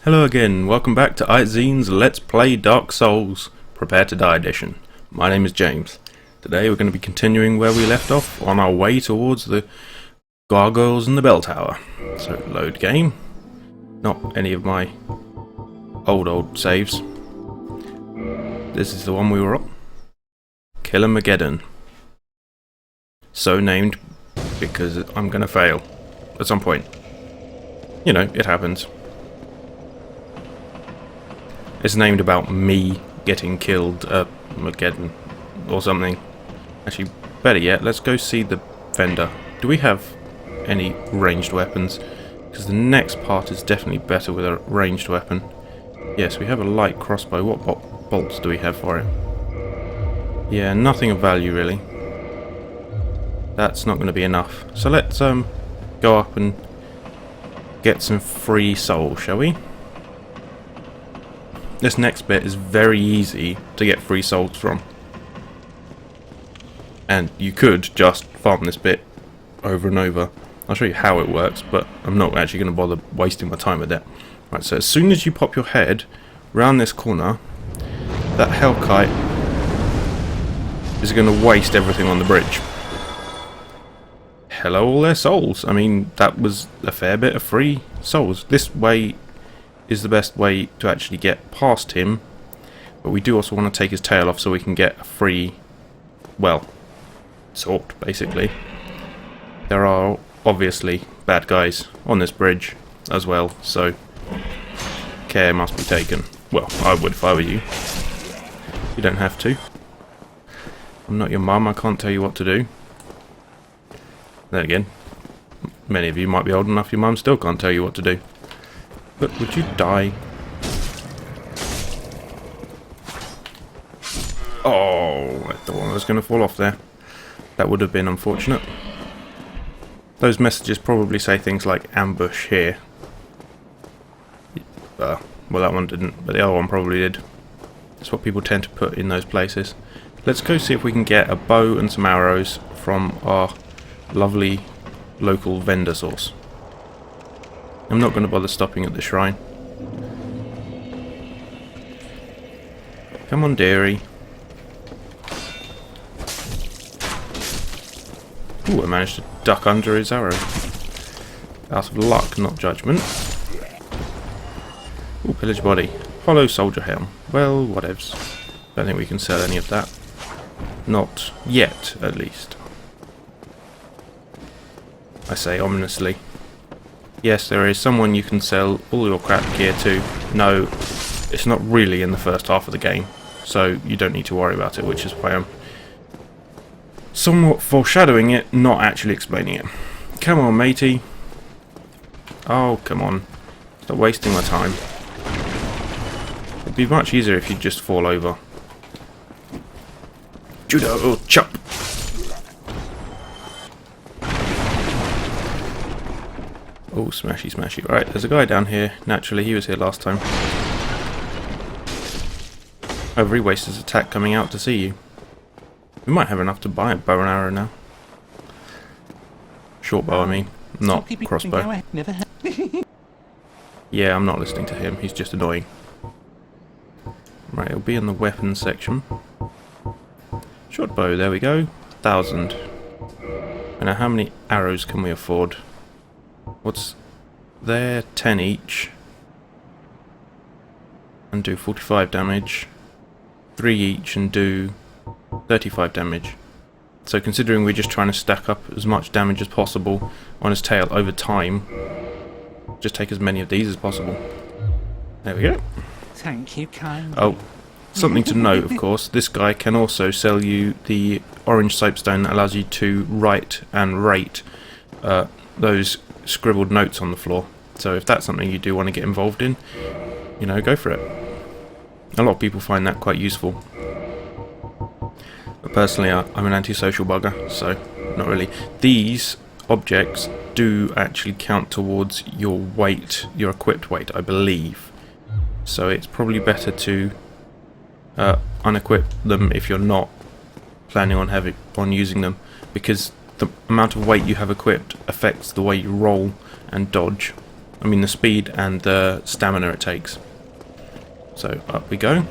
Hello again, welcome back to iZine's Let's Play Dark Souls Prepare to Die edition. My name is James. Today we're going to be continuing where we left off on our way towards the gargoyles and the bell tower. So load game. Not any of my old saves. This is the one we were on. Killermageddon. So named because I'm going to fail at some point. You know, it happens. It's named about me getting killed at Mageddon or something. Actually, better yet, let's go see the vendor. Do we have any ranged weapons? Because the next part is definitely better with a ranged weapon. Yes, we have a light crossbow. What bolts do we have for it? Yeah, nothing of value really. That's not going to be enough. So let's go up and get some free souls, shall we? This next bit is very easy to get free souls from. And you could just farm this bit over and over. I'll show you how it works, but I'm not actually going to bother wasting my time with it. Right, so as soon as you pop your head round this corner, that Hellkite is going to waste everything on the bridge. Hello all their souls. I mean, that was a fair bit of free souls. This way is the best way to actually get past him, but we do also want to take his tail off so we can get a free, well, sword basically. There are obviously bad guys on this bridge as well, so care must be taken. Well, I would if I were you. You don't have to. I'm not your mum, I can't tell you what to do. Then again, many of you might be old enough your mum still can't tell you what to do. But would you die? Oh, I thought I was going to fall off there. That would have been unfortunate. Those messages probably say things like ambush here. Well, that one didn't, but the other one probably did. That's what people tend to put in those places. Let's go see if we can get a bow and some arrows from our lovely local vendor source. I'm not going to bother stopping at the shrine. Come on, dearie. Ooh, I managed to duck under his arrow. Out of luck, not judgment. Ooh, pillage body. Hollow soldier helm. Well, whatevs. Don't think we can sell any of that. Not yet, at least. I say ominously. Yes, there is someone you can sell all your crap gear to. No, it's not really in the first half of the game, so you don't need to worry about it, which is why I'm somewhat foreshadowing it, not actually explaining it. Come on, matey. Oh, come on. Stop wasting my time. It'd be much easier if you'd just fall over. Judo chop! Oh, smashy, smashy. Right, there's a guy down here. Naturally, he was here last time. However, he wasted his attack coming out to see you. We might have enough to buy a bow and arrow now. Short bow, I mean. Not crossbow. Yeah, I'm not listening to him. He's just annoying. Right, it'll be in the weapons section. Short bow, there we go. 1,000. And now how many arrows can we afford? What's there? 10 each. And do 45 damage. 3 each and do 35 damage. So considering we're just trying to stack up as much damage as possible on his tail over time, just take as many of these as possible. There we go. Thank you kindly. Oh, something to note, of course, this guy can also sell you the orange soapstone that allows you to write and rate those scribbled notes on the floor. So if that's something you do want to get involved in, you know, go for it. A lot of people find that quite useful. But personally, I'm an antisocial bugger, so not really. These objects do actually count towards your weight, your equipped weight, I believe. So it's probably better to unequip them if you're not planning on using them, because the amount of weight you have equipped affects the way you roll and dodge. I mean the speed and the stamina it takes. So up we go.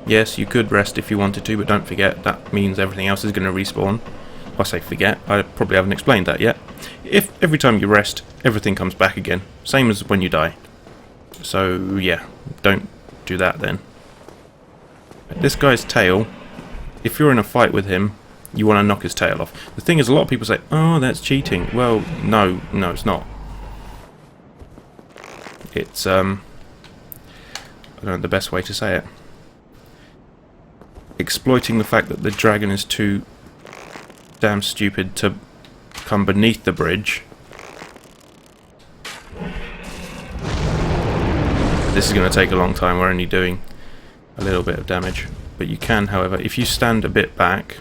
Yes, you could rest if you wanted to, but don't forget that means everything else is going to respawn. I say forget, I probably haven't explained that yet. If every time you rest, everything comes back again, same as when you die. So yeah, don't do that then. This guy's tail, if you're in a fight with him, you want to knock his tail off. The thing is, a lot of people say, oh, that's cheating. Well, no, it's not. It's, I don't know the best way to say it. Exploiting the fact that the dragon is too damn stupid to come beneath the bridge. This is going to take a long time, we're only doing a little bit of damage. But you can, however, if you stand a bit back,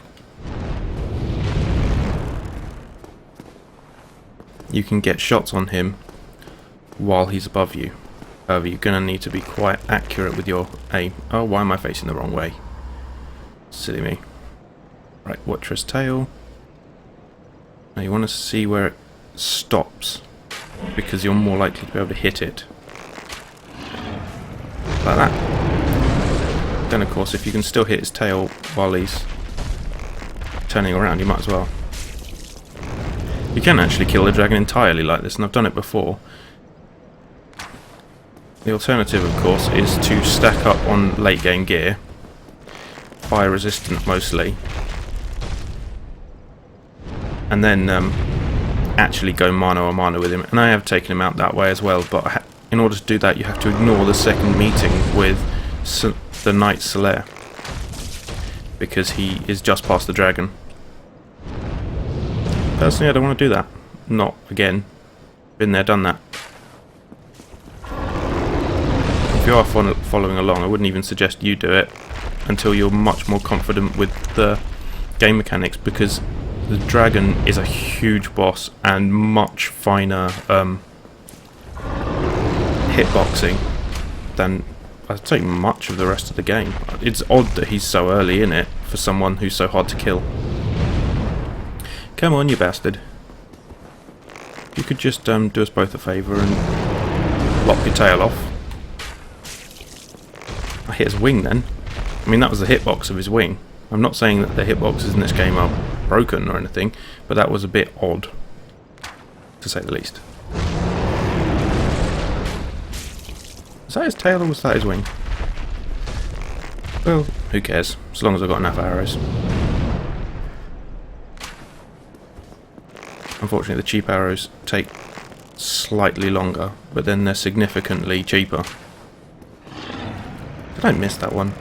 you can get shots on him while he's above you. However, you're going to need to be quite accurate with your aim. Oh, why am I facing the wrong way? Silly me. Right, watch his tail. Now you want to see where it stops, because you're more likely to be able to hit it. Like that. Then of course, if you can still hit his tail while he's turning around, you might as well. You can actually kill the dragon entirely like this, and I've done it before. The alternative, of course, is to stack up on late game gear, fire resistant mostly, and then actually go mano a mano with him. And I have taken him out that way as well, but in order to do that you have to ignore the second meeting with the Knight Solaire, because he is just past the dragon. Personally, I don't want to do that. Not again. Been there, done that. If you are following along, I wouldn't even suggest you do it until you're much more confident with the game mechanics, because the dragon is a huge boss and much finer hitboxing than, I'd say, much of the rest of the game. It's odd that he's so early in it for someone who's so hard to kill. Come on, you bastard. You could just do us both a favour and lop your tail off. I hit his wing then. I mean, that was the hitbox of his wing. I'm not saying that the hitboxes in this game are broken or anything, but that was a bit odd, to say the least. Was that his tail or was that his wing? Well, who cares, as long as I've got enough arrows. Unfortunately, the cheap arrows take slightly longer, but then they're significantly cheaper. Did I miss that one?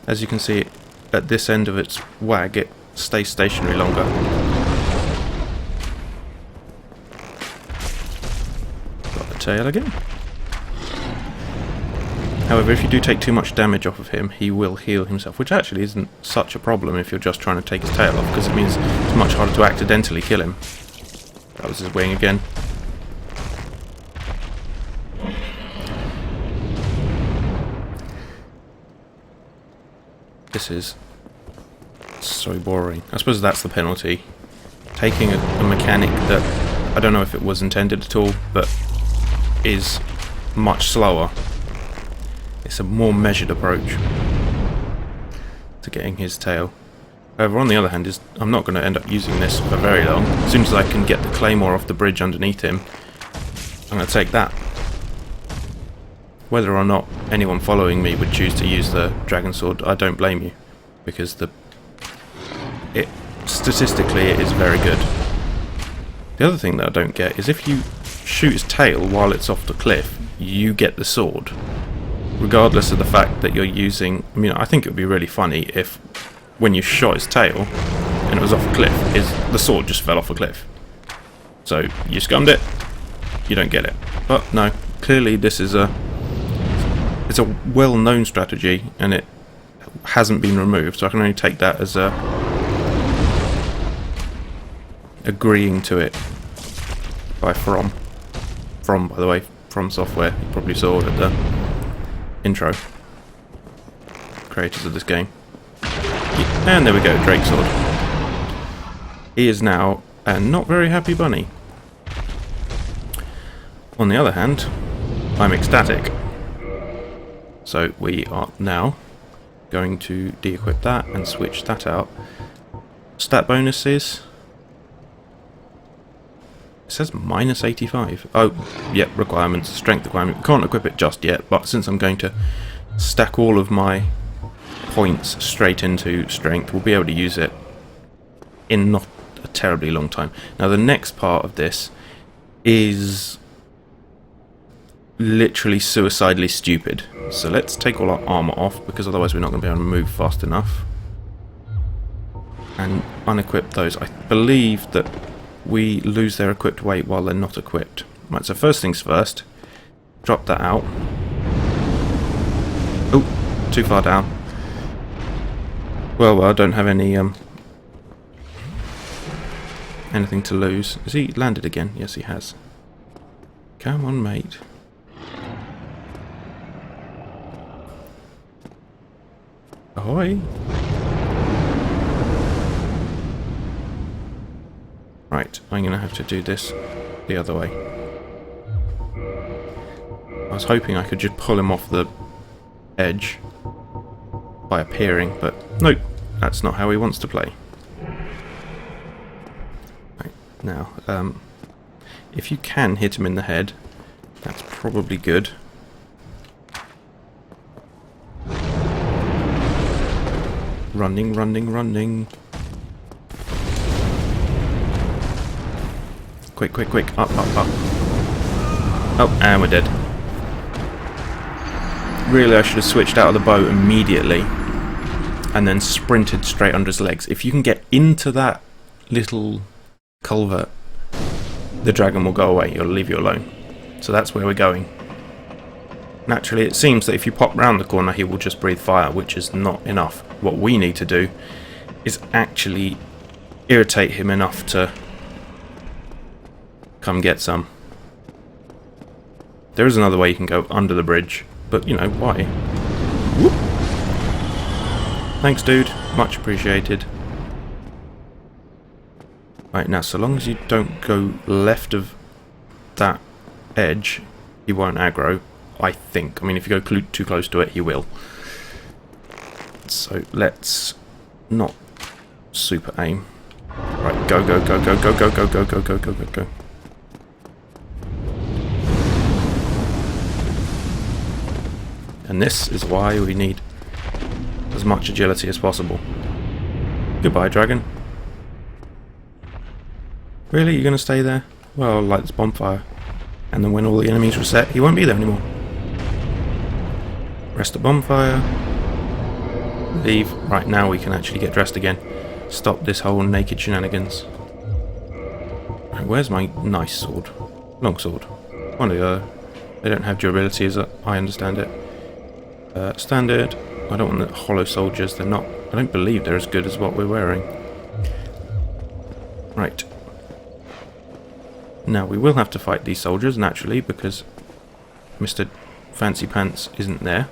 As you can see, at this end of its wag, it stays stationary longer. Got the tail again. However, if you do take too much damage off of him, he will heal himself, which actually isn't such a problem if you're just trying to take his tail off, because it means it's much harder to accidentally kill him. That was his wing again. This is so boring. I suppose that's the penalty. Taking a mechanic that, I don't know if it was intended at all, but is much slower. It's a more measured approach to getting his tail. However, on the other hand, I'm not going to end up using this for very long. As soon as I can get the claymore off the bridge underneath him, I'm going to take that. Whether or not anyone following me would choose to use the dragon sword, I don't blame you, because statistically it is very good. The other thing that I don't get is if you shoot his tail while it's off the cliff, you get the sword, regardless of the fact that you're using. I mean, I think it would be really funny if when you shot his tail and it was off a cliff, the sword just fell off a cliff. So you scummed it, you don't get it. But no, clearly this is it's a well-known strategy, and it hasn't been removed, so I can only take that as agreeing to it by From, by the way, From Software. You probably saw at the intro. Creators of this game. And there we go, Drake Sword. He is now a not very happy bunny. On the other hand, I'm ecstatic. So we are now going to de-equip that and switch that out. Stat bonuses. It says minus 85. Oh, yep, requirements, strength requirement. We can't equip it just yet, but since I'm going to stack all of my points straight into strength, we'll be able to use it in not a terribly long time. Now the next part of this is literally suicidally stupid. So let's take all our armor off, because otherwise we're not going to be able to move fast enough. And unequip those. I believe that we lose their equipped weight while they're not equipped. Right, so first things first. Drop that out. Oh, too far down. Well, I don't have any anything to lose. Has he landed again? Yes, he has. Come on, mate. Ahoy! Right, I'm going to have to do this the other way. I was hoping I could just pull him off the edge by appearing, but nope, that's not how he wants to play. Right, now, if you can hit him in the head, that's probably good. Running, running, running. Quick, quick, quick. Up, up, up. Oh, and we're dead. Really, I should have switched out of the boat immediately and then sprinted straight under his legs. If you can get into that little culvert, the dragon will go away. It'll leave you alone. So that's where we're going. Naturally, it seems that if you pop round the corner, he will just breathe fire, which is not enough. What we need to do is actually irritate him enough to come get some. There is another way you can go under the bridge, but you know, why? Whoop. Thanks, dude. Much appreciated. Right, now, so long as you don't go left of that edge, he won't aggro, I think. I mean, if you go too close to it, he will. So, let's not super aim. Right, go, go, go, go, go, go, go, go, go, go, go, go, go. And this is why we need as much agility as possible. Goodbye, dragon. Really? You're going to stay there? Well, light this bonfire. And then when all the enemies reset, he won't be there anymore. Rest the bonfire. Leave. Right, now we can actually get dressed again. Stop this whole naked shenanigans. Right, where's my nice sword? Long sword. One or the other. They don't have durability as I understand it. Standard. I don't want the hollow soldiers. They're not. I don't believe they're as good as what we're wearing. Right. Now we will have to fight these soldiers naturally because Mr. Fancy Pants isn't there.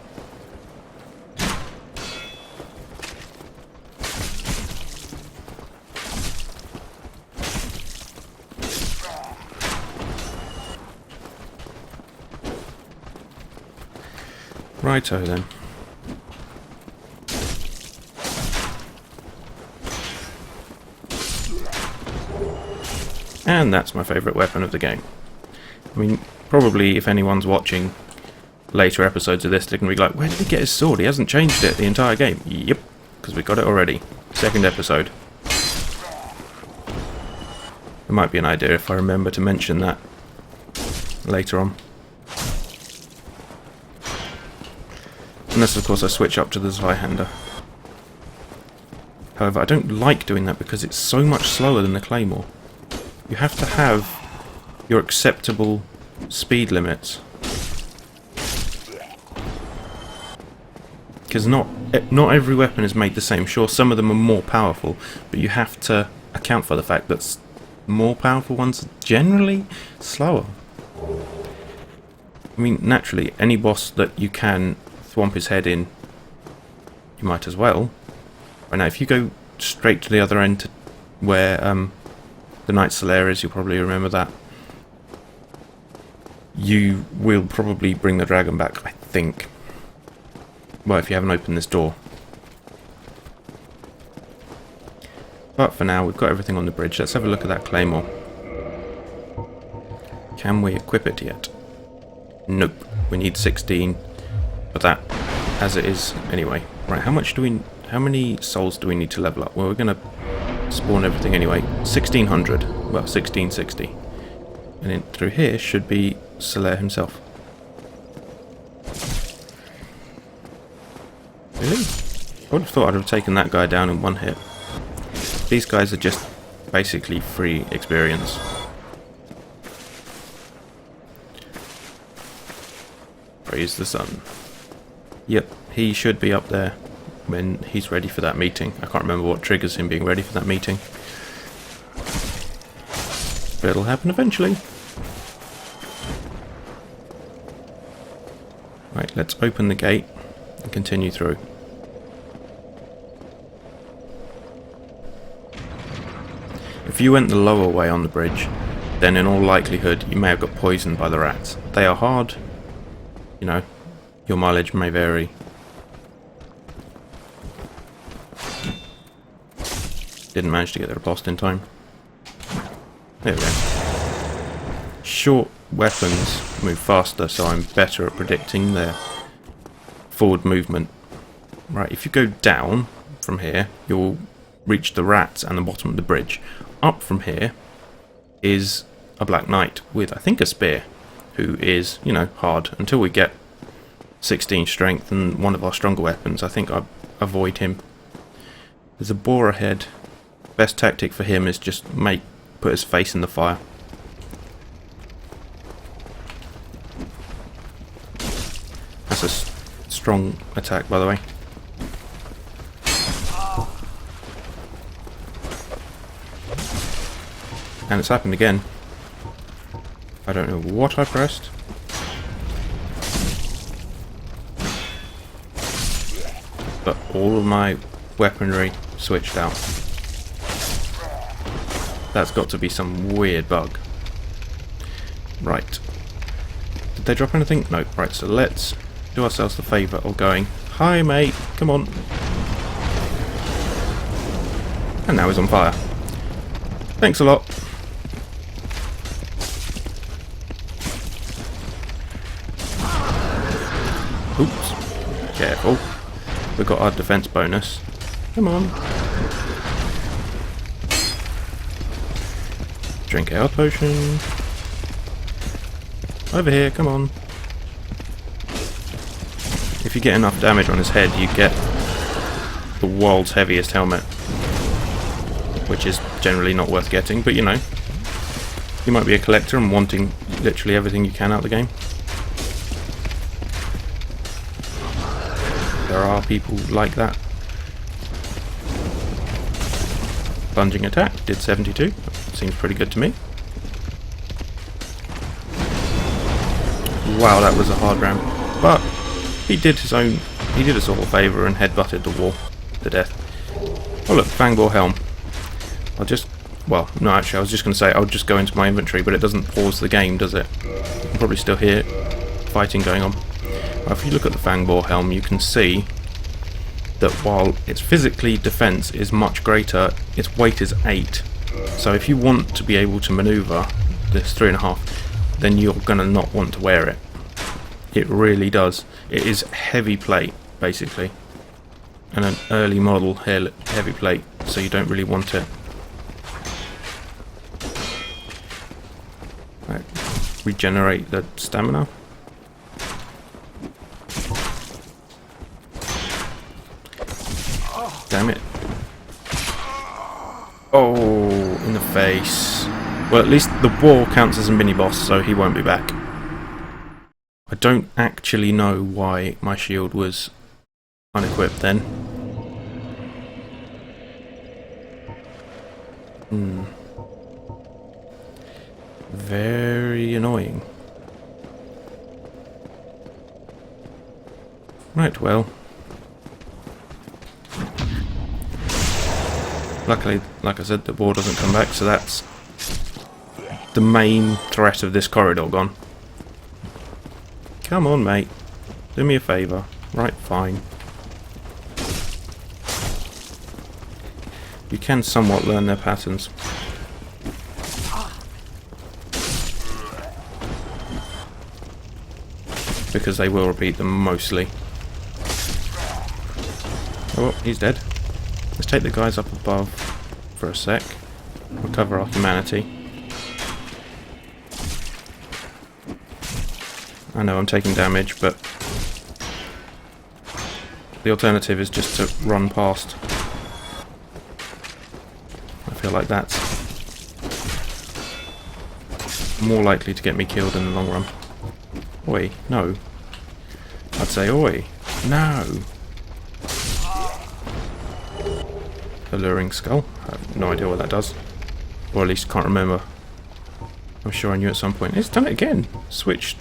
Righto then. And that's my favourite weapon of the game. I mean, probably if anyone's watching later episodes of this, they're going to be like, where did he get his sword? He hasn't changed it the entire game. Yep, because we got it already. Second episode. It might be an idea if I remember to mention that later on. Unless, of course, I switch up to the Zweihander. However, I don't like doing that because it's so much slower than the Claymore. You have to have your acceptable speed limits. Because not every weapon is made the same. Sure, some of them are more powerful, but you have to account for the fact that more powerful ones are generally slower. I mean, naturally, any boss that you can thwomp his head in, you might as well. Right now, if you go straight to the other end to where the Knight's Lair is, you'll probably remember that. you will probably bring the dragon back, I think. Well, if you haven't opened this door. But for now, we've got everything on the bridge. Let's have a look at that claymore. Can we equip it yet? Nope. We need 16. But that, as it is, anyway. Right, how many souls do we need to level up? Well, we're going to spawn everything anyway. 1600. Well, 1660. And then through here should be Solaire himself. Really? I would have thought I'd have taken that guy down in one hit. These guys are just basically free experience. Praise the sun. Yep, he should be up there when he's ready for that meeting. I can't remember what triggers him being ready for that meeting. But it'll happen eventually. Right, let's open the gate and continue through. If you went the lower way on the bridge, then in all likelihood you may have got poisoned by the rats. They are hard, you know, your mileage may vary. Didn't manage to get the riposte in time. There we go. Short weapons move faster, so I'm better at predicting their forward movement. Right, if you go down from here, you'll reach the rats and the bottom of the bridge. Up from here is a Black Knight with, I think, a spear, who is, you know, hard. Until we get 16 strength and one of our stronger weapons, I think I avoid him. There's a boar ahead. Best tactic for him is just put his face in the fire. That's a strong attack, by the way. And it's happened again. I don't know what I pressed. But all of my weaponry switched out. That's got to be some weird bug. Right. Did they drop anything? No. Right, so let's do ourselves the favour of going, "Hi mate, come on." And now he's on fire. Thanks a lot. Oops. Careful. We've got our defense bonus. Come on. Drink a health potion. Over here, come on. If you get enough damage on his head, you get the world's heaviest helmet. Which is generally not worth getting, but you know. You might be a collector and wanting literally everything you can out of the game. There are people like that. Plunging attack, did 72. Seems pretty good to me. Wow, that was a hard round. But he did us all a favour and headbutted the wall to death. Oh look, Fangboar helm. I was just going to say I'll just go into my inventory, but it doesn't pause the game, does it? You can probably still hear fighting going on. If you look at the Fangboar helm, you can see that while its physically defense is much greater, its weight is 8. So if you want to be able to maneuver this 3.5, then you're going to not want to wear it. It really does. It is heavy plate, basically. And an early model heavy plate, so you don't really want it. Right. Regenerate the stamina. Damn it. Oh, in the face. Well, at least the boar counts as a mini-boss, so he won't be back. I don't actually know why my shield was unequipped then. Very annoying. Right, well. Luckily, like I said, the boar doesn't come back, so that's the main threat of this corridor gone. Come on, mate. Do me a favour. Right, fine. You can somewhat learn their patterns. Because they will repeat them mostly. Oh, he's dead. Let's take the guys up above for a sec. Recover our humanity. I know I'm taking damage, but the alternative is just to run past. I feel like that's more likely to get me killed in the long run. Oi, no. I'd say oi, no. Alluring skull. I have no idea what that does. Or at least can't remember. I'm sure I knew at some point. It's done it again. Switched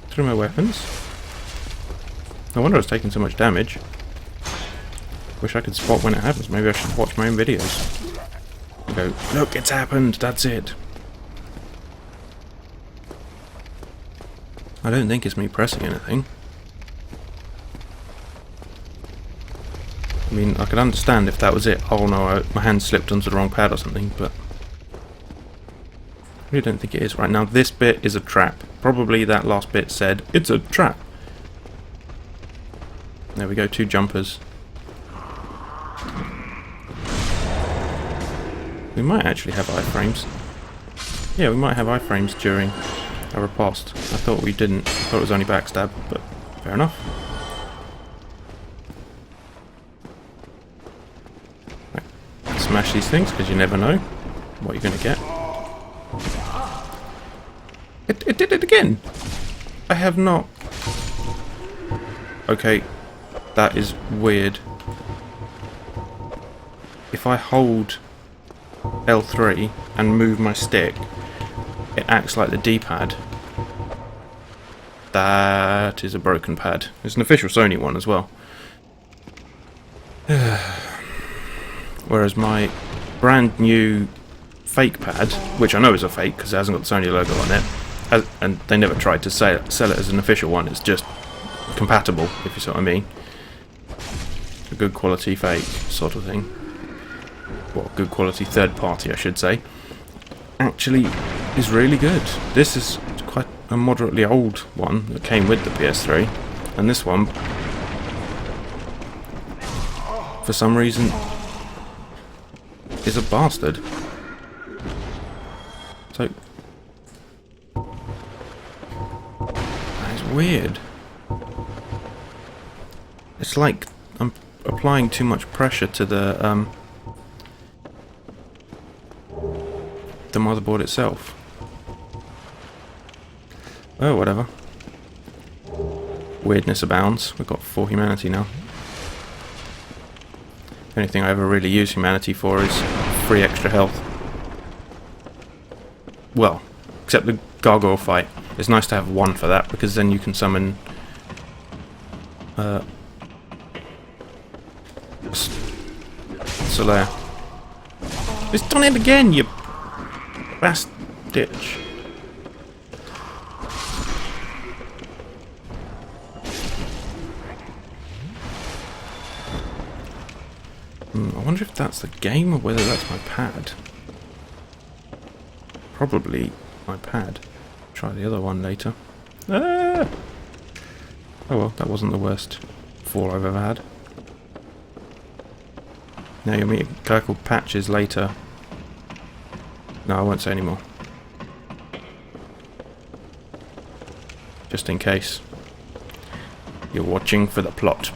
through my weapons. No wonder I was taking so much damage. Wish I could spot when it happens. Maybe I should watch my own videos. Go, look, it's happened. That's it. I don't think it's me pressing anything. I mean, I could understand if that was it. Oh no, my hand slipped onto the wrong pad or something, but I really don't think it is. Right now, this bit is a trap. Probably that last bit said, it's a trap. There we go, 2 jumpers. We might actually have iframes. Yeah, we might have iframes during a riposte. I thought we didn't. I thought it was only backstab, but fair enough. Right. Smash these things, because you never know what you're going to get. It did it again! I have not... Okay, that is weird. If I hold L3 and move my stick, it acts like the D-pad. That is a broken pad. It's an official Sony one as well. Whereas my brand new fake pad, which I know is a fake because it hasn't got the Sony logo on it, and they never tried to sell it as an official one, it's just compatible, if you see what I mean. A good quality fake sort of thing. Well, good quality third party, I should say. Actually is really good. This is quite a moderately old one that came with the PS3, and this one, for some reason, is a bastard. So that is weird. It's like I'm applying too much pressure to the motherboard itself. Oh, whatever. Weirdness abounds. We've got 4 humanity now. The only thing I ever really use humanity for is free extra health. Well, except the gargoyle fight. It's nice to have 1 for that, because then you can summon Solaire. It's done it again, you bitch. I wonder if that's the game or whether that's my pad. Probably my pad. Try the other one later. Ah! Oh well, that wasn't the worst fall I've ever had. Now you'll meet a guy called Patches later. No, I won't say any more. Just in case you're watching for the plot.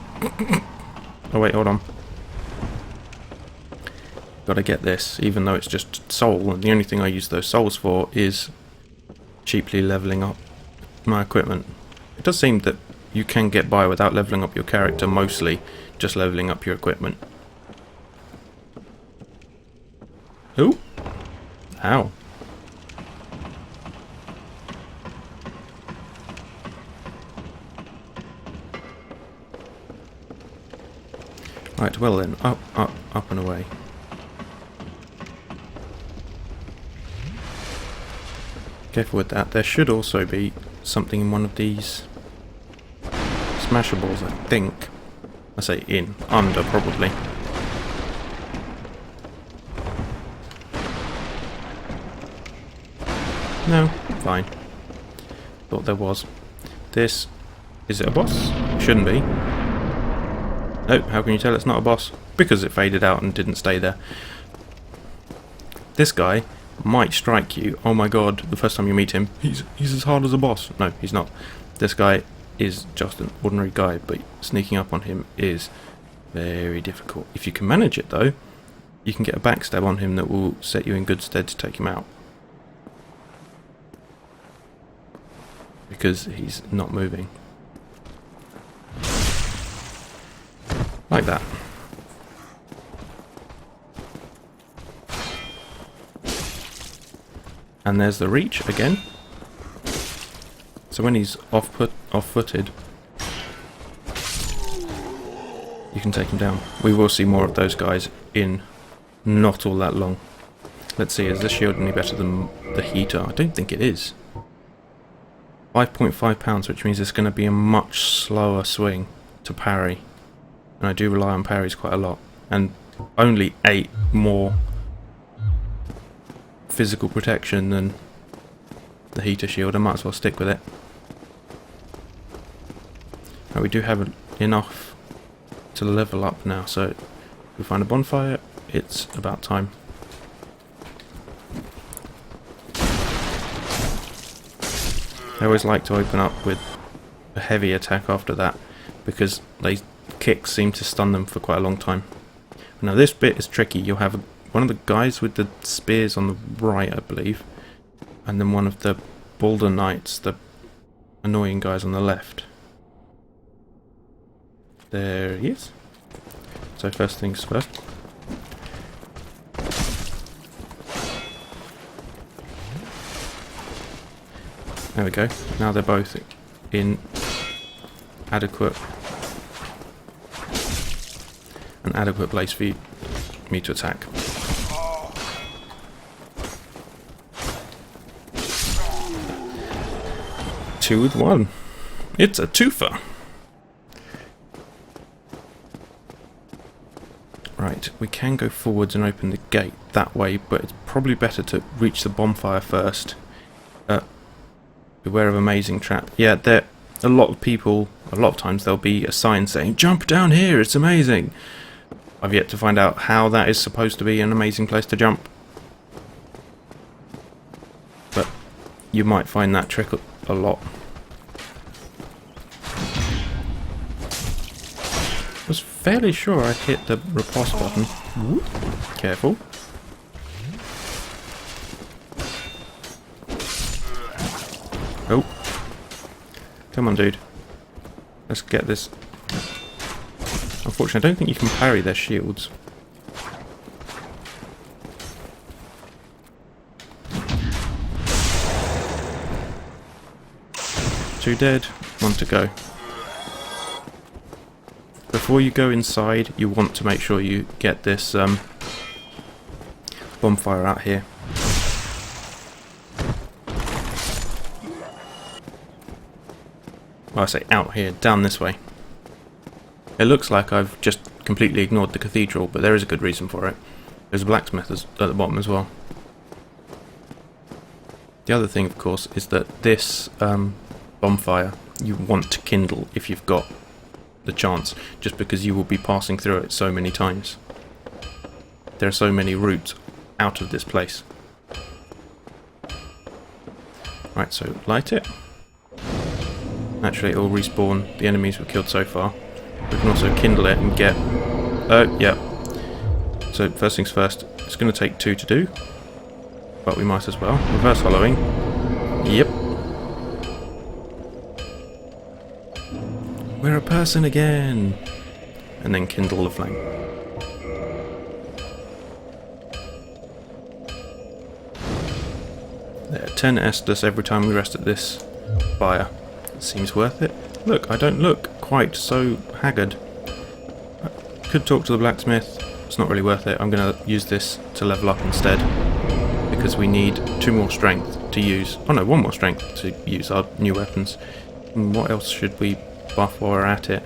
Oh wait, hold on. Gotta get this, even though it's just soul, and the only thing I use those souls for is cheaply leveling up my equipment. It does seem that you can get by without leveling up your character, mostly just leveling up your equipment. Ooh! Ow. Right, well then, up, up, up and away. Careful with that. There should also be something in one of these smashables, I think. I say in. Under, probably. No, fine. Thought there was. This... Is it a boss? Shouldn't be. No, how can you tell it's not a boss? Because it faded out and didn't stay there. This guy might strike you. Oh my god, the first time you meet him, he's as hard as a boss. No, he's not. This guy is just an ordinary guy, but sneaking up on him is very difficult. If you can manage it though, you can get a backstab on him that will set you in good stead to take him out. Because he's not moving. Like that. And there's the reach again. So when he's off-footed, you can take him down. We will see more of those guys in not all that long. Let's see, is this shield any better than the heater? I don't think it is. 5.5 pounds, which means it's going to be a much slower swing to parry. And I do rely on parries quite a lot. And only 8 more physical protection than the heater shield. I might as well stick with it. Now we do have enough to level up now, so if we find a bonfire, it's about time. I always like to open up with a heavy attack after that, because they kicks seem to stun them for quite a long time. Now this bit is tricky. You'll have one of the guys with the spears on the right, I believe, and then one of the Boulder Knights, the annoying guys, on the left. There he is. So first things first. There we go. Now they're both in an adequate place for me to attack. Two with one. It's a twofer. Right, we can go forwards and open the gate that way, but it's probably better to reach the bonfire first. Beware of amazing trap. Yeah, there a lot of times there'll be a sign saying, "Jump down here, it's amazing." I've yet to find out how that is supposed to be an amazing place to jump. But you might find that trick a lot. I was fairly sure I hit the riposte button. Careful. Oh. Come on, dude. Let's get this. Unfortunately, I don't think you can parry their shields. Two dead, one to go. Before you go inside, you want to make sure you get this bonfire out here. Well, I say out here, down this way. It looks like I've just completely ignored the cathedral, but there is a good reason for it. There's a blacksmith at the bottom as well. The other thing, of course, is that this bonfire you want to kindle if you've got the chance, just because you will be passing through it so many times. There are so many routes out of this place. Right, so light it. Naturally, it will respawn the enemies we've killed so far. We can also kindle it and get... Oh, yeah. So, first things first, it's going to take 2 to do. But we might as well. Reverse hollowing. Yep. We're a person again! And then kindle the flame. There, 10 Estus every time we rest at this fire. Seems worth it. Look, I don't look quite so haggard. I could talk to the blacksmith. It's not really worth it. I'm going to use this to level up instead, because we need 2 more strength to use. Oh no, 1 more strength to use our new weapons. And what else should we buff while we're at it.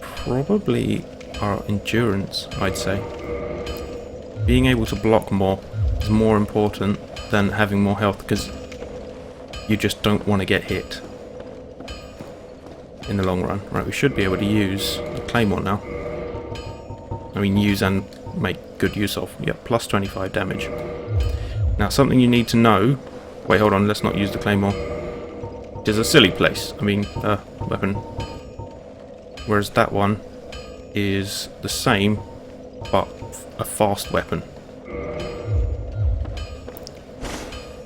Probably our endurance, I'd say. Being able to block more is more important than having more health, because you just don't want to get hit in the long run. Right, we should be able to use the Claymore now. I mean, use and make good use of. Yep, plus 25 damage. Now, something you need to know... Wait, hold on, let's not use the Claymore. It is a silly place. I mean, weapon. Whereas that one is the same, but a fast weapon.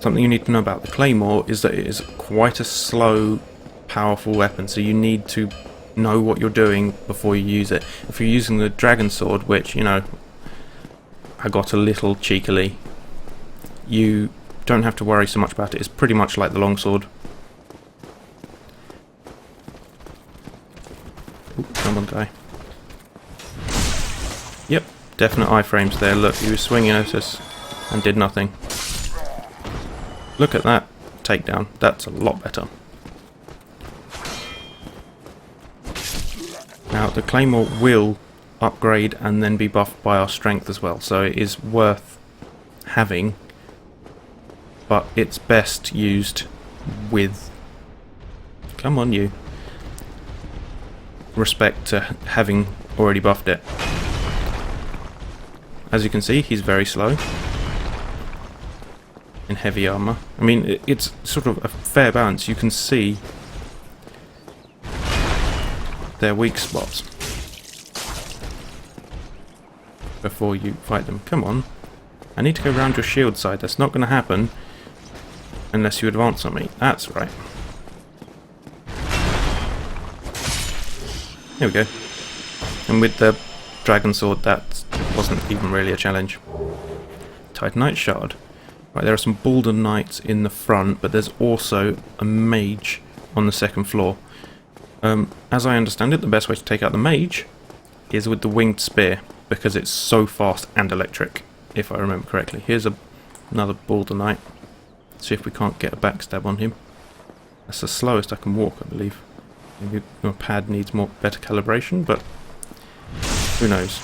Something you need to know about the Claymore is that it is quite a slow, powerful weapon, so you need to know what you're doing before you use it. If you're using the Dragon Sword, which, you know, I got a little cheekily, you don't have to worry so much about it. It's pretty much like the longsword. Ooh, come on, guy. Yep, definite iframes there. Look, he was swinging at us and did nothing. Look at that takedown. That's a lot better. Now, the Claymore will upgrade and then be buffed by our strength as well, so it is worth having, but it's best used with, come on you, respect to having already buffed it. As you can see, he's very slow in heavy armor. I mean, it's sort of a fair balance. You can see their weak spots before you fight them. Come on. I need to go around your shield side. That's not going to happen unless you advance on me. That's right. There we go. And with the Dragon Sword, that wasn't even really a challenge. Titanite Shard. Right, there are some Balder Knights in the front, but there's also a mage on the second floor. As I understand it, the best way to take out the mage is with the Winged Spear, because it's so fast and electric, if I remember correctly. Here's another Balder Knight. See if we can't get a backstab on him. That's the slowest I can walk, I believe. Maybe my pad needs better calibration, but who knows.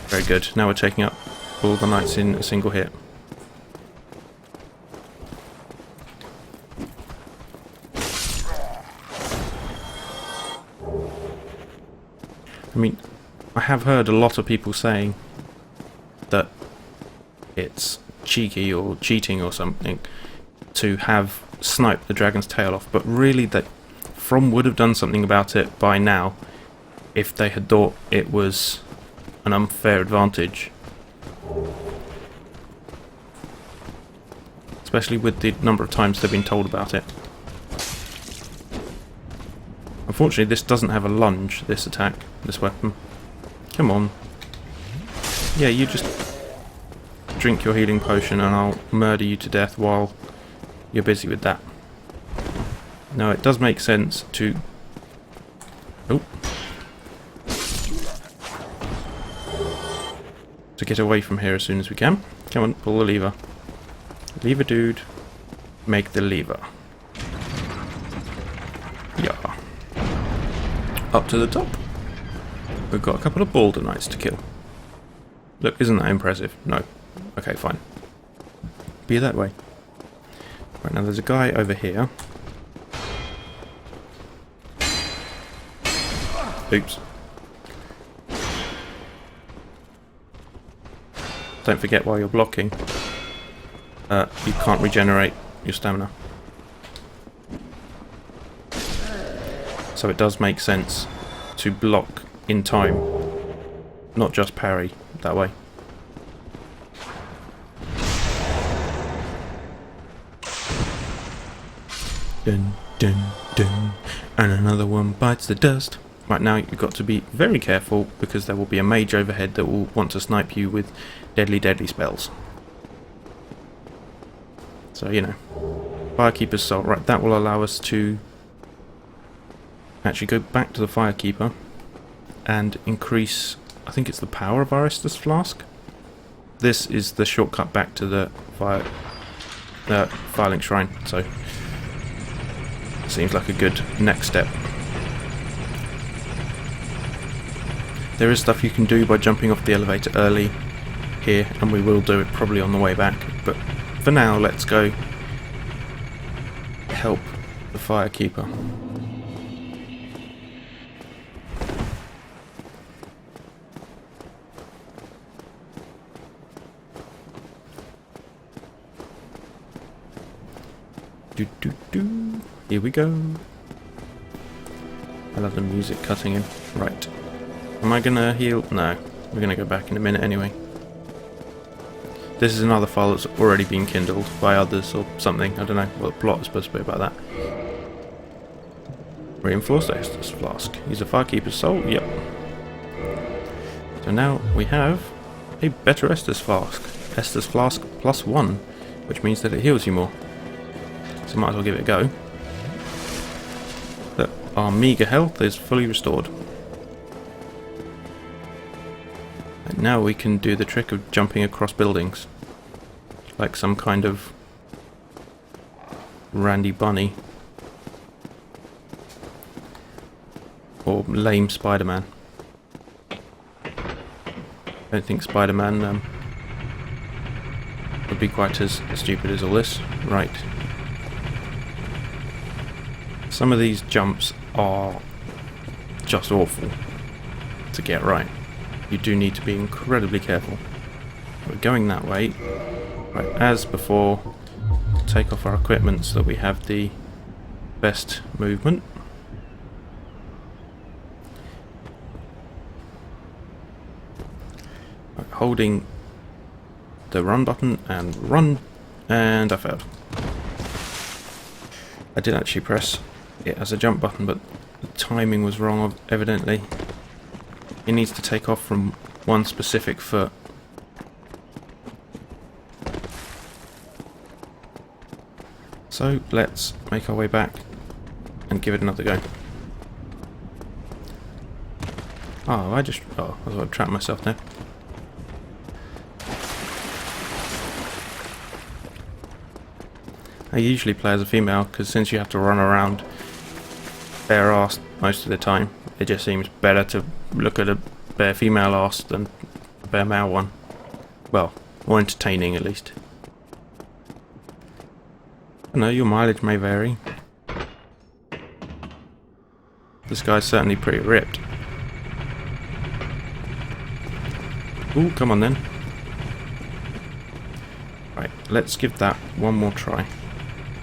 Very good. Now we're taking up Balder Knights in a single hit. I mean, I have heard a lot of people saying that it's cheeky or cheating or something to have sniped the dragon's tail off, but really that From would have done something about it by now if they had thought it was an unfair advantage. Especially with the number of times they've been told about it. Unfortunately, this doesn't have a lunge, this attack, this weapon. Come on. Yeah, you just drink your healing potion and I'll murder you to death while you're busy with that. Now, it does make sense to... Oh. To get away from here as soon as we can. Come on, pull the lever. Lever, dude. Make the lever. Yeah. Up to the top. We've got a couple of Balder Knights to kill. Look, isn't that impressive? No. Okay, fine. Be that way. Right, now there's a guy over here. Oops. Don't forget while you're blocking, you can't regenerate your stamina. So it does make sense to block in time, not just parry that way. Dun dun dun, and another one bites the dust. Right, now you've got to be very careful because there will be a mage overhead that will want to snipe you with deadly spells. So, you know, Firekeeper's Soul. Right, that will allow us to actually go back to the Firekeeper and increase, I think it's the power of our Estus Flask. This is the shortcut back to the Firelink Shrine, so Seems like a good next step. There is stuff you can do by jumping off the elevator early here, and we will do it probably on the way back, but for now let's go help the firekeeper. Here we go. I love the music cutting in. Right. Am I gonna heal? No. We're gonna go back in a minute anyway. This is another file that's already been kindled by others or something. I don't know what the plot is supposed to be about that. Reinforced Estus Flask. Use a firekeeper's soul? Yep. So now we have a better Estus Flask. Estus Flask +1, which means that it heals you more. So might as well give it a go. But our meagre health is fully restored. And now we can do the trick of jumping across buildings. Like some kind of Randy Bunny. Or lame Spider-Man. I don't think Spider-Man would be quite as stupid as all this. Right. Some of these jumps are just awful to get right. You do need to be incredibly careful. We're going that way. Right, as before, take off our equipment so that we have the best movement. Right, holding the run button and run, and I failed. I did actually press it as a jump button, but the timing was wrong evidently. It needs to take off from one specific foot. So let's make our way back and give it another go. Oh, I thought I'd trap myself there. I usually play as a female because since you have to run around bare arse most of the time, it just seems better to look at a bare female arse than a bare male one. Well, more entertaining at least. I know your mileage may vary. This guy's certainly pretty ripped. Ooh, come on then. Right, let's give that one more try.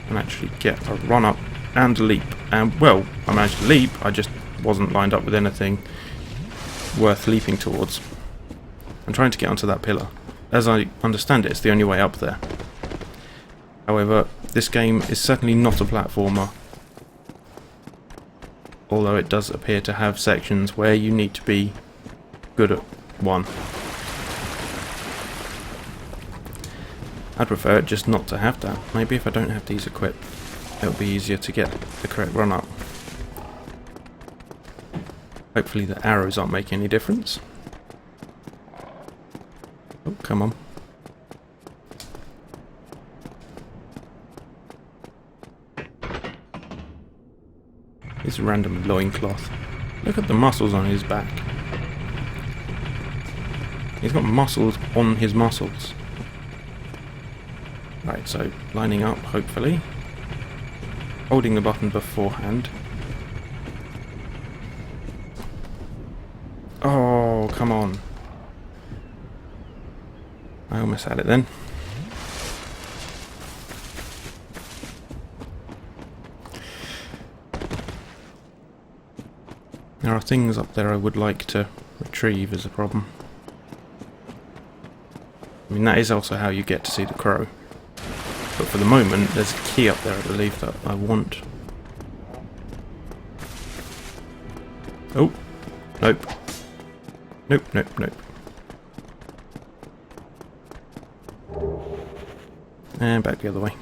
And actually get a run up and a leap. And, well, I managed to leap, I just wasn't lined up with anything worth leaping towards. I'm trying to get onto that pillar. As I understand it, it's the only way up there. However, this game is certainly not a platformer. Although it does appear to have sections where you need to be good at one. I'd prefer it just not to have that. Maybe if I don't have these equipped, it'll be easier to get the correct run up. Hopefully the arrows aren't making any difference. Oh, come on. His random loincloth. Look at the muscles on his back. He's got muscles on his muscles. Right, so lining up, hopefully. Holding the button beforehand. Oh, come on. I almost had it then. There are things up there I would like to retrieve as a problem. I mean, that is also how you get to see the crow. But for the moment, there's a key up there, I believe, that I want. Oh. Nope. Nope, nope, nope. And back the other way.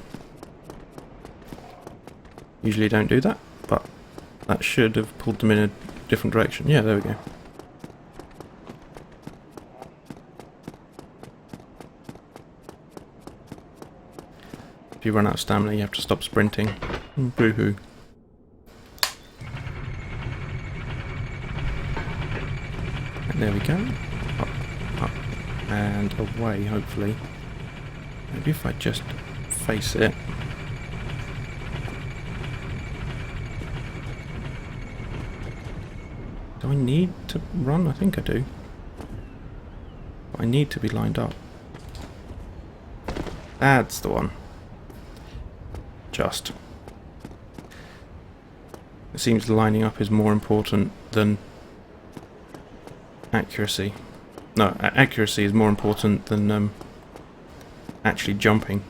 Usually don't do that, but that should have pulled them in a different direction. Yeah, there we go. If you run out of stamina, you have to stop sprinting. Boo-hoo. There we go. Up, up, and away, hopefully. Maybe if I just face it. Do I need to run? I think I do. But I need to be lined up. That's the one. Just. It seems lining up is more important than accuracy. No, accuracy is more important than actually jumping.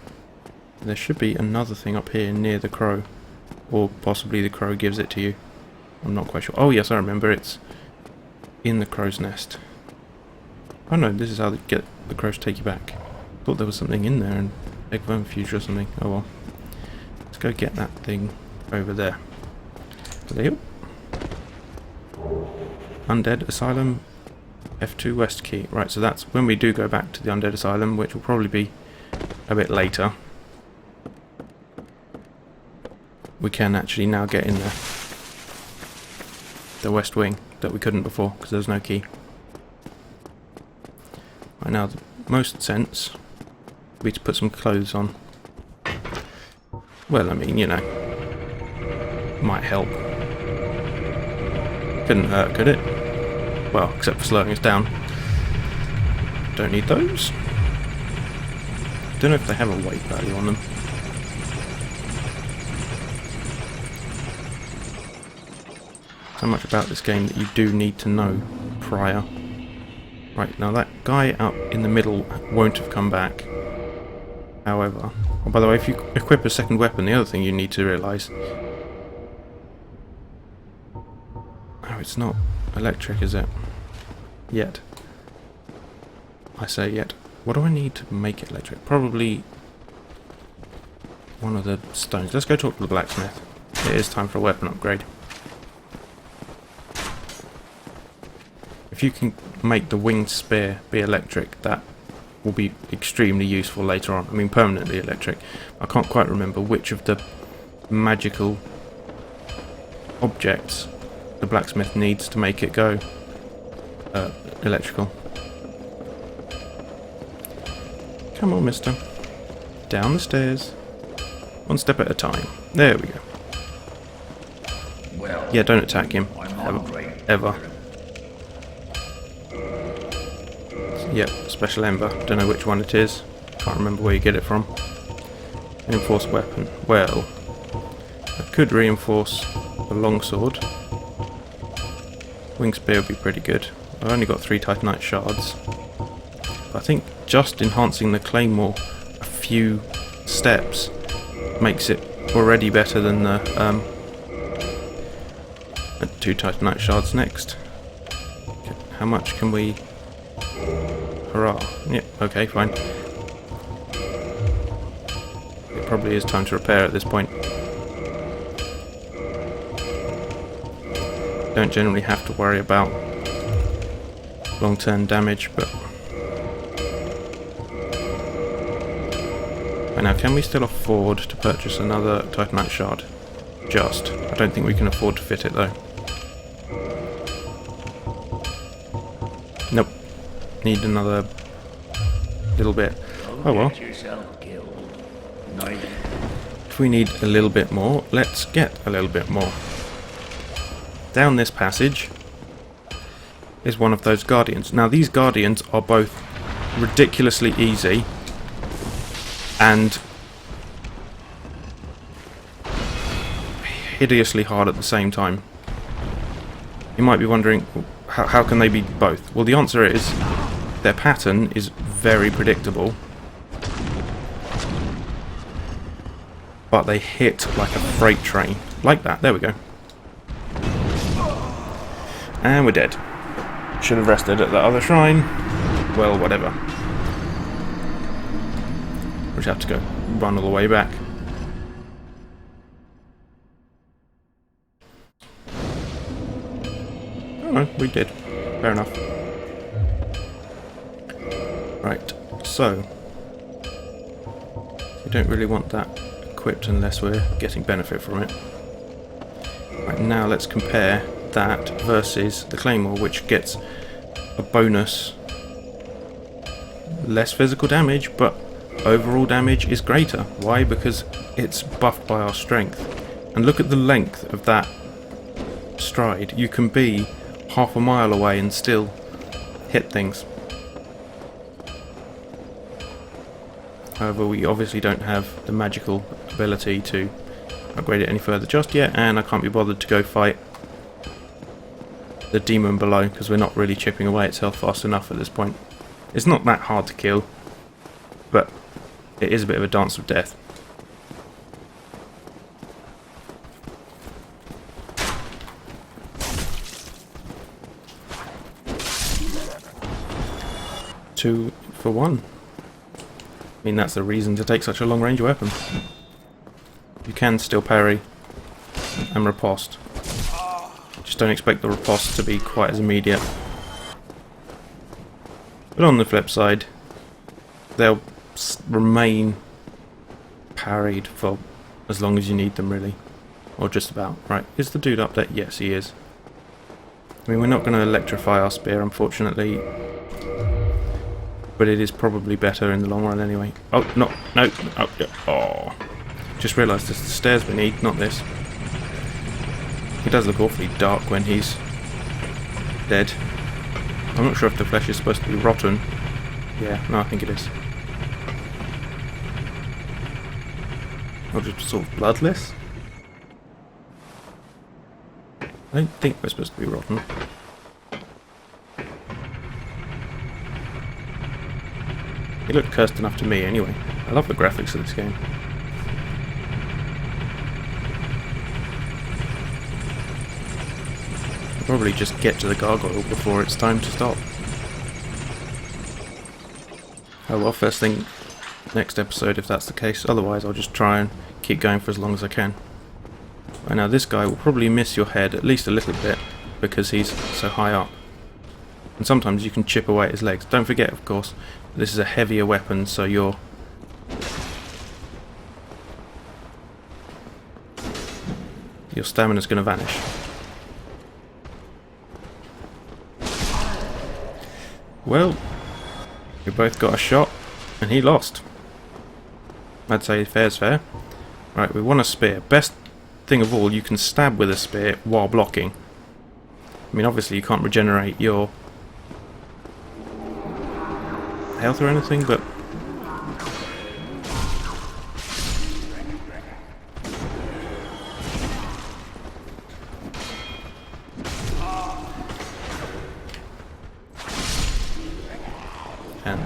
There should be another thing up here near the crow. Or possibly the crow gives it to you. I'm not quite sure. Oh yes, I remember. It's in the crow's nest. Oh no, this is how they get the crows to take you back. Thought there was something in there, and egg vermifuge or something. Oh well. Let's go get that thing over there. There you go. Undead Asylum, F2 West Key. Right, so that's when we do go back to the Undead Asylum, which will probably be a bit later. We can actually now get in there. The West Wing that we couldn't before because there was no key. Right, now the most sense would be to put some clothes on. Well, I mean, you know, might help. Couldn't hurt, could it? Well, except for slowing us down. Don't need those. Don't know if they have a weight value on them. So much about this game that you do need to know prior. Right, now that guy up in the middle won't have come back. However, oh, by the way, if you equip a second weapon, the other thing you need to realise... Oh, it's not electric, is it? Yet. I say yet. What do I need to make it electric? Probably one of the stones. Let's go talk to the blacksmith. It is time for a weapon upgrade. If you can make the winged spear be electric, that will be extremely useful later on. I mean, permanently electric. I can't quite remember which of the magical objects the blacksmith needs to make it go electrical. Come on, mister. Down the stairs. One step at a time. There we go. Well, yeah, don't attack him. Ever. Yep, special ember. Don't know which one it is. Can't remember where you get it from. Reinforced weapon. Well, I could reinforce the longsword. Wing spear would be pretty good. I've only got 3 titanite shards. But I think just enhancing the claymore a few steps makes it already better than the 2 titanite shards next. Okay, how much can we... Hurrah. Yep, okay, fine. It probably is time to repair at this point. Don't generally have to worry about long-term damage, but... Right, now, can we still afford to purchase another titanite shard? Just. I don't think we can afford to fit it, though. Nope. Need another little bit. Oh well. If we need a little bit more, let's get a little bit more. Down this passage is one of those guardians. Now these guardians are both ridiculously easy and hideously hard at the same time. You might be wondering, how can they be both? Well, the answer is their pattern is very predictable, but they hit like a freight train. Like that. There we go. And we're dead. Should have rested at the other shrine. Well, whatever. We just have to go run all the way back. Oh no, we did. Fair enough. Right, so we don't really want that equipped unless we're getting benefit from it. Right, now let's compare that versus the claymore, which gets a bonus. Less physical damage, but overall damage is greater. Why? Because it's buffed by our strength. And look at the length of that stride. You can be half a mile away and still hit things. However, we obviously don't have the magical ability to upgrade it any further just yet, and I can't be bothered to go fight the demon below because we're not really chipping away at health fast enough at this point. It's not that hard to kill, but it is a bit of a dance of death. Two for one. I mean, that's the reason to take such a long-range weapon. You can still parry and riposte. Just don't expect the riposte to be quite as immediate. But on the flip side, they'll remain parried for as long as you need them, really. Or just about. Right, is the dude up there? Yes, he is. I mean, we're not going to electrify our spear, unfortunately. But it is probably better in the long run anyway. Oh, no, no, oh, yeah. Oh. Just realised it's the stairs we need, not this. He does look awfully dark when he's dead. I'm not sure if the flesh is supposed to be rotten. Yeah, no, I think it is. Or just sort of bloodless? I don't think we're supposed to be rotten. He looked cursed enough to me anyway. I love the graphics of this game. I'll probably just get to the gargoyle before it's time to stop. Oh well, first thing next episode if that's the case. Otherwise I'll just try and keep going for as long as I can. Right, now this guy will probably miss your head at least a little bit because he's so high up. And sometimes you can chip away at his legs. Don't forget, of course, this is a heavier weapon, so your stamina's going to vanish. Well, we both got a shot, and he lost. I'd say fair's fair. Right, we want a spear. Best thing of all, you can stab with a spear while blocking. I mean, obviously you can't regenerate your health or anything, but and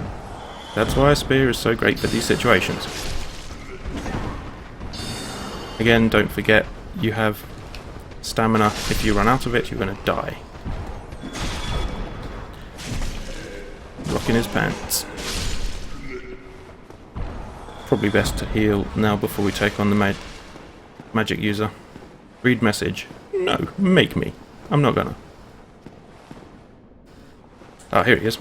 that's why a spear is so great for these situations. Again, don't forget you have stamina. If you run out of it, you're going to die. Rocking his pants. Probably best to heal now before we take on the magic user. Read message. No, make me. I'm not gonna. Ah, here he is.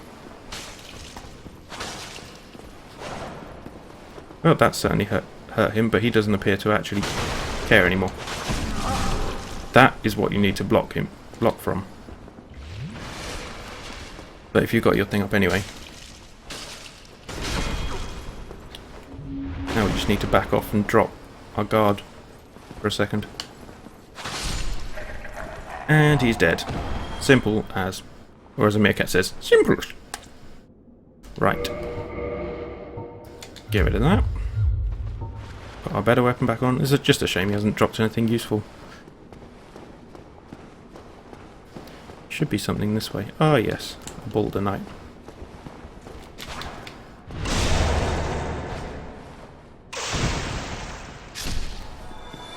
Well, that certainly hurt him, but he doesn't appear to actually care anymore. That is what you need to block from. But if you've got your thing up anyway. Now we just need to back off and drop our guard for a second. And he's dead. Simple as. Or as a meerkat says, simple. Right. Get rid of that. Put our better weapon back on. It's just a shame he hasn't dropped anything useful. Should be something this way. Ah, yes. A Boulder Knight.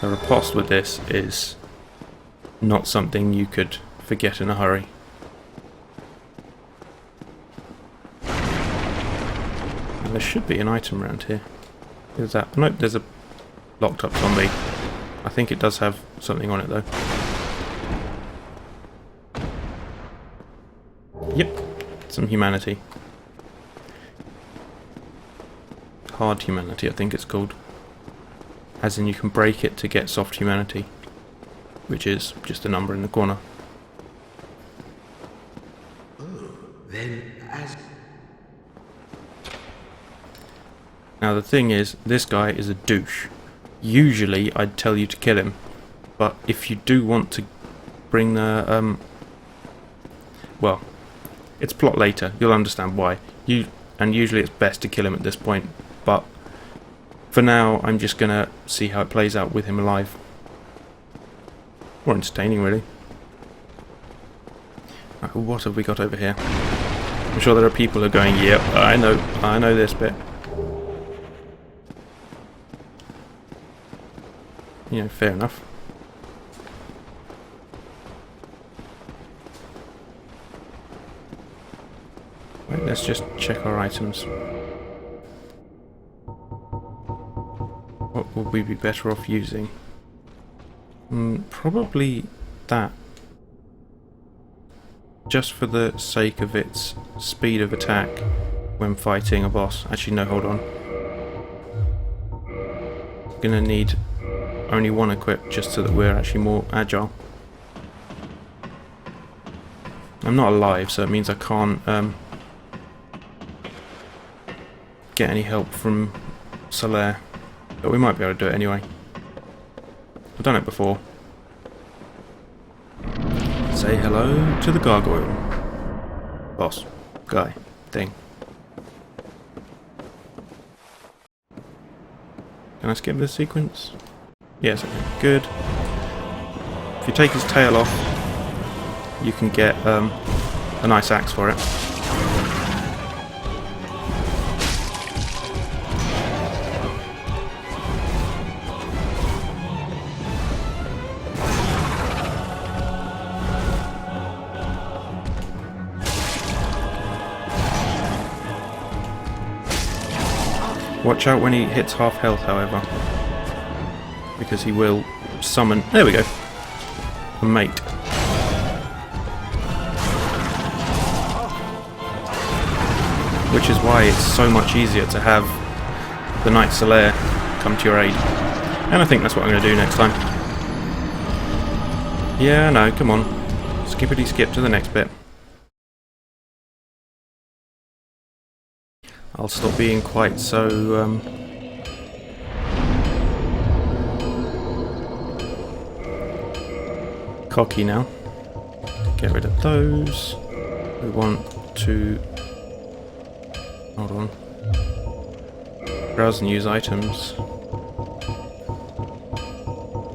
The riposte with this is not something you could forget in a hurry. And there should be an item around here. Is that? Nope, there's a locked up zombie. I think it does have something on it though. Yep, some humanity. Hard humanity, I think it's called. As in you can break it to get soft humanity, which is just a number in the corner. Now the thing is, this guy is a douche. Usually I'd tell you to kill him, but if you do want to bring the well, it's plot later, you'll understand why. Usually it's best to kill him at this point, but for now I'm just gonna see how it plays out with him alive. More entertaining, really. Right, what have we got over here? I'm sure there are people who are going, yep, I know this bit. You know, fair enough. Right, let's just check our items. What would we be better off using? Probably that. Just for the sake of its speed of attack when fighting a boss. Actually, no, hold on. Gonna need only one equipped just so that we're actually more agile. I'm not alive, so it means I can't get any help from Solaire, but we might be able to do it anyway. I've done it before. Say hello to the gargoyle. Boss. Guy. Thing. Can I skip this sequence? Yes, okay. Good. If you take his tail off, you can get a nice axe for it. Watch out when he hits half health, however, because he will summon... There we go. A mate. Which is why it's so much easier to have the Knight Solaire come to your aid. And I think that's what I'm going to do next time. Yeah, no, come on. Skippity skip to the next bit. I'll stop being quite so, cocky now. Get rid of those. We want to... Hold on. Browse and use items.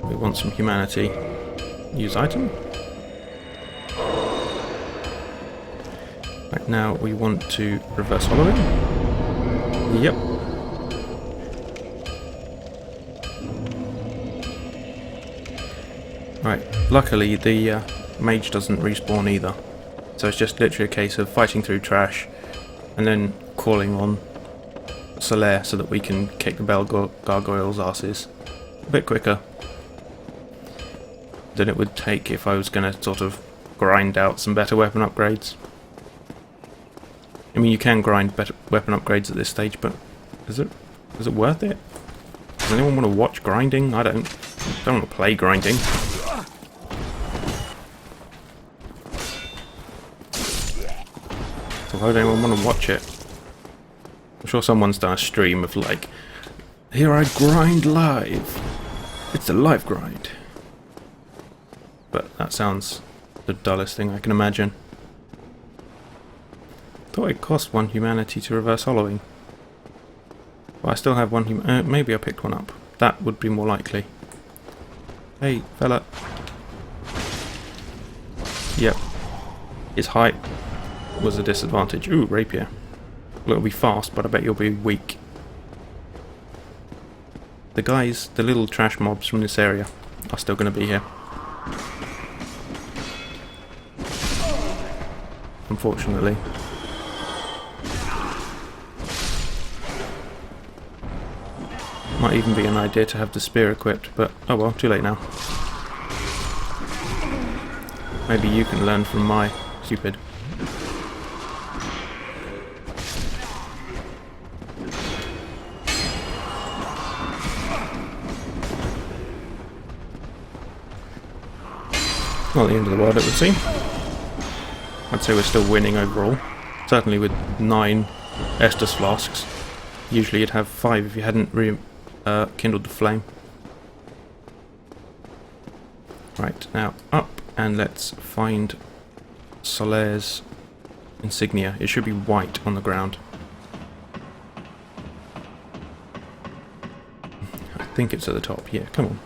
We want some humanity. Use item. Right, now we want to reverse hollow him. Yep. Right, luckily the mage doesn't respawn either. So it's just literally a case of fighting through trash and then calling on Solaire so that we can kick the gargoyles' asses a bit quicker than it would take if I was going to sort of grind out some better weapon upgrades. I mean, you can grind better weapon upgrades at this stage, but is it worth it? Does anyone want to watch grinding? I don't want to play grinding. So why would anyone want to watch it? I'm sure someone's done a stream of like, here I grind live. It's a live grind. But that sounds the dullest thing I can imagine. Thought it cost one humanity to reverse hollowing. But I still have one maybe I picked one up. That would be more likely. Hey, fella. Yep. His height was a disadvantage. Ooh, rapier. Well, it'll be fast, but I bet you'll be weak. The guys, the little trash mobs from this area, are still going to be here. Unfortunately. Might even be an idea to have the spear equipped, but oh well, too late now. Maybe you can learn from my stupid. Not the end of the world, it would seem. I'd say we're still winning overall. Certainly with 9 Estus flasks. Usually you'd have 5 if you hadn't kindled the flame. Right, now up, and let's find Solaire's insignia. It should be white on the ground. I think it's at the top. Yeah, come on.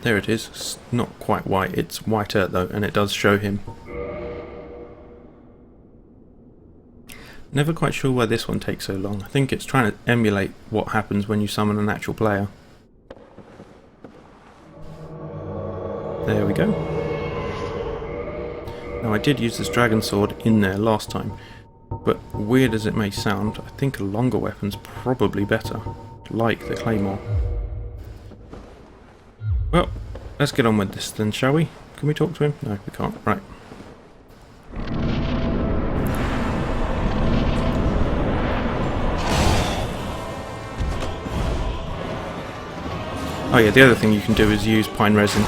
There it is. It's not quite white. It's white earth though, and it does show him. Never quite sure why this one takes so long. I think it's trying to emulate what happens when you summon an actual player. There we go. Now I did use this dragon sword in there last time, but weird as it may sound, I think a longer weapon's probably better, like the claymore. Well, let's get on with this then, shall we? Can we talk to him? No, we can't. Right. Oh yeah, the other thing you can do is use pine resin.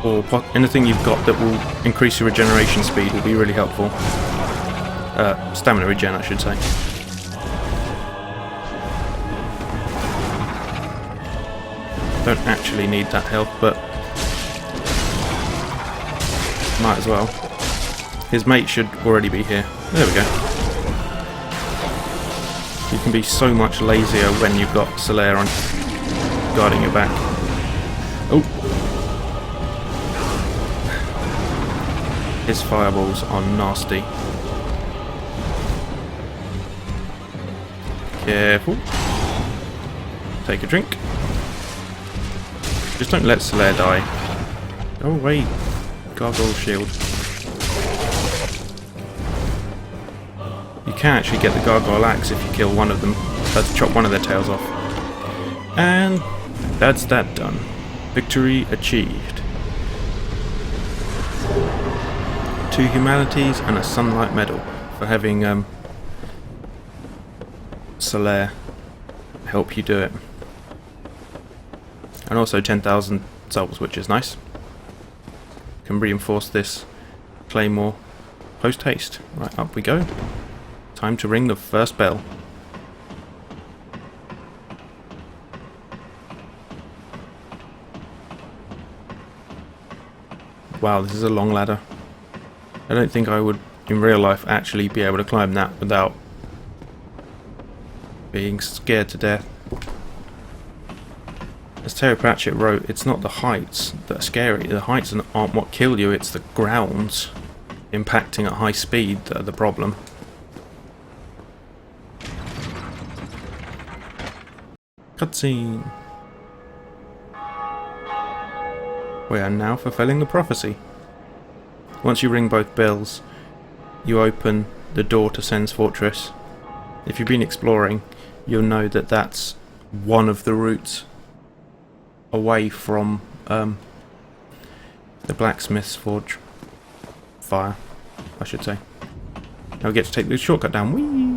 Or anything you've got that will increase your regeneration speed will be really helpful. Stamina regen, I should say. Don't actually need that health, but might as well. His mate should already be here. There we go. You can be so much lazier when you've got Solaire on guarding your back. Oh! His fireballs are nasty. Careful. Take a drink. Just don't let Solaire die. Go away, Gargoyle Shield. You can actually get the Gargoyle Axe if you kill one of them. Chop one of their tails off. And that's that done. Victory achieved. 2 humanities and a sunlight medal for having Solaire help you do it. And also 10,000 souls, which is nice. Can reinforce this claymore post haste. Right, up we go. Time to ring the first bell. Wow, this is a long ladder. I don't think I would, in real life, actually be able to climb that without being scared to death. As Terry Pratchett wrote, it's not the heights that are scary. The heights aren't what kill you, it's the grounds impacting at high speed that are the problem. Cutscene. We are now fulfilling the prophecy. Once you ring both bells, you open the door to Sen's Fortress. If you've been exploring, you'll know that that's one of the routes away from the blacksmith's forge fire, I should say. Now we get to take the shortcut down. Whee!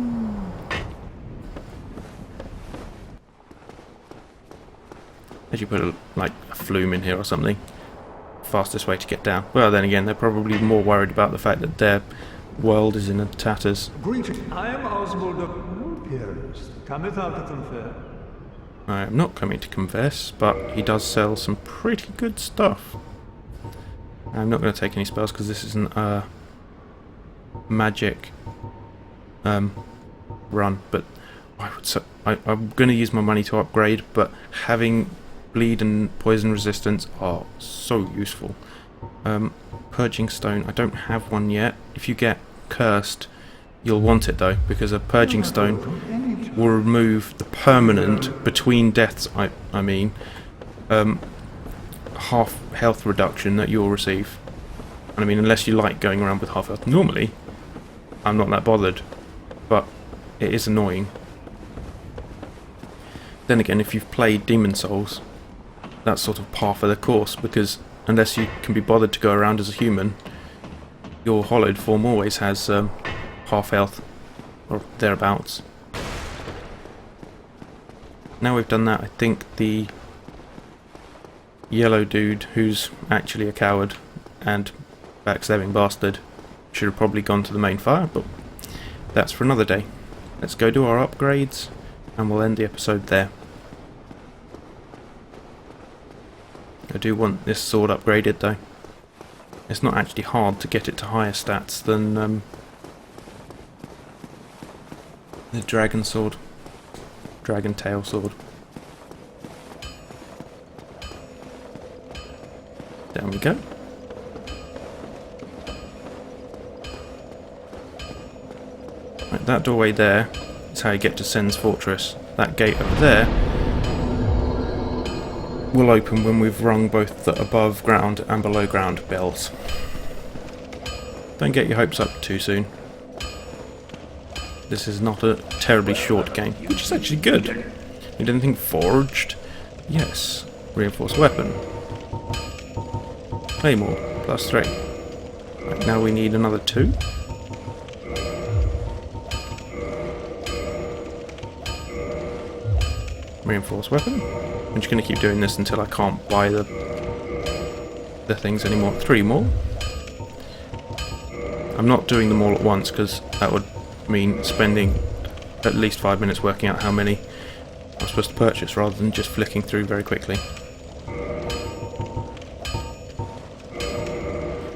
As you put like a flume in here or something. Fastest way to get down. Well, then again, they're probably more worried about the fact that their world is in tatters. Greeting. I am Oswald of Pierce, cometh out to confess. I am not coming to confess, but he does sell some pretty good stuff. I'm not going to take any spells because this isn't a magic run, but I'm going to use my money to upgrade, but having bleed and poison resistance are so useful. Purging stone, I don't have one yet. If you get cursed, you'll want it though, because a purging stone will remove the permanent, between deaths I mean, half health reduction that you'll receive. And I mean, unless you like going around with half health. Normally, I'm not that bothered, but it is annoying. Then again, if you've played Demon Souls, that's sort of par for the course, because unless you can be bothered to go around as a human, your hollowed form always has half health, or thereabouts. Now we've done that, I think the yellow dude, who's actually a coward and backstabbing bastard. Should have probably gone to the main fire, but that's for another day. Let's go do our upgrades, and we'll end the episode there. I do want this sword upgraded though. It's not actually hard to get it to higher stats than the dragon sword. Dragon tail sword. Down we go. Right, that doorway there is how you get to Sen's Fortress. That gate over there will open when we've rung both the above ground and below ground bells. Don't get your hopes up too soon. This is not a terribly short game, which is actually good. Need anything forged? Yes. Reinforced weapon. Claymore, +3. Right, now we need another 2. Reinforced weapon. I'm just going to keep doing this until I can't buy the things anymore. 3 more. I'm not doing them all at once because that would mean spending at least 5 minutes working out how many I'm supposed to purchase rather than just flicking through very quickly.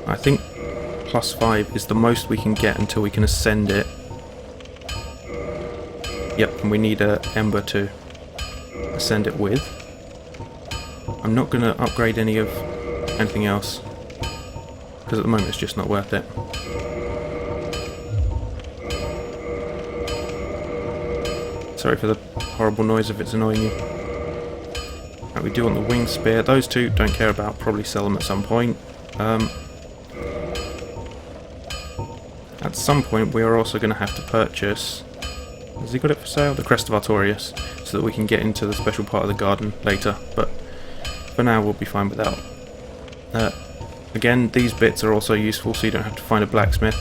I think +5 is the most we can get until we can ascend it. Yep, and we need a ember to ascend it with. I'm not going to upgrade anything else because at the moment it's just not worth it. Sorry for the horrible noise if it's annoying you. Right, we do want the wing spear. Those two don't care about, probably sell them at some point. At some point we are also going to have to purchase... Has he got it for sale? The Crest of Artorius, so that we can get into the special part of the garden later, but for now we'll be fine without. Again, these bits are also useful so you don't have to find a blacksmith,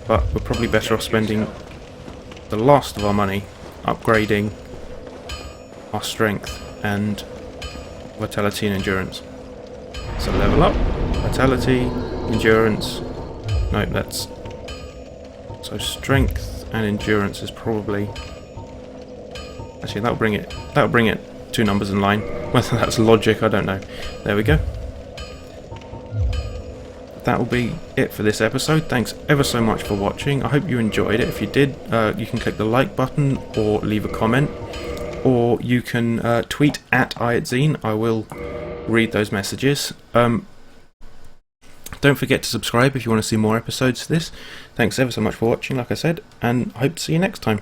but we're probably better off spending the last of our money upgrading our strength and vitality and endurance. So level up, vitality, endurance, no, that's... So strength and endurance is probably... Actually, that'll bring it 2 numbers in line. Whether that's logic, I don't know. There we go. That will be it for this episode. Thanks ever so much for watching. I hope you enjoyed it. If you did, you can click the like button or leave a comment, or you can tweet at @IatZine. I will read those messages. Don't forget to subscribe if you want to see more episodes of this. Thanks ever so much for watching, like I said, and I hope to see you next time.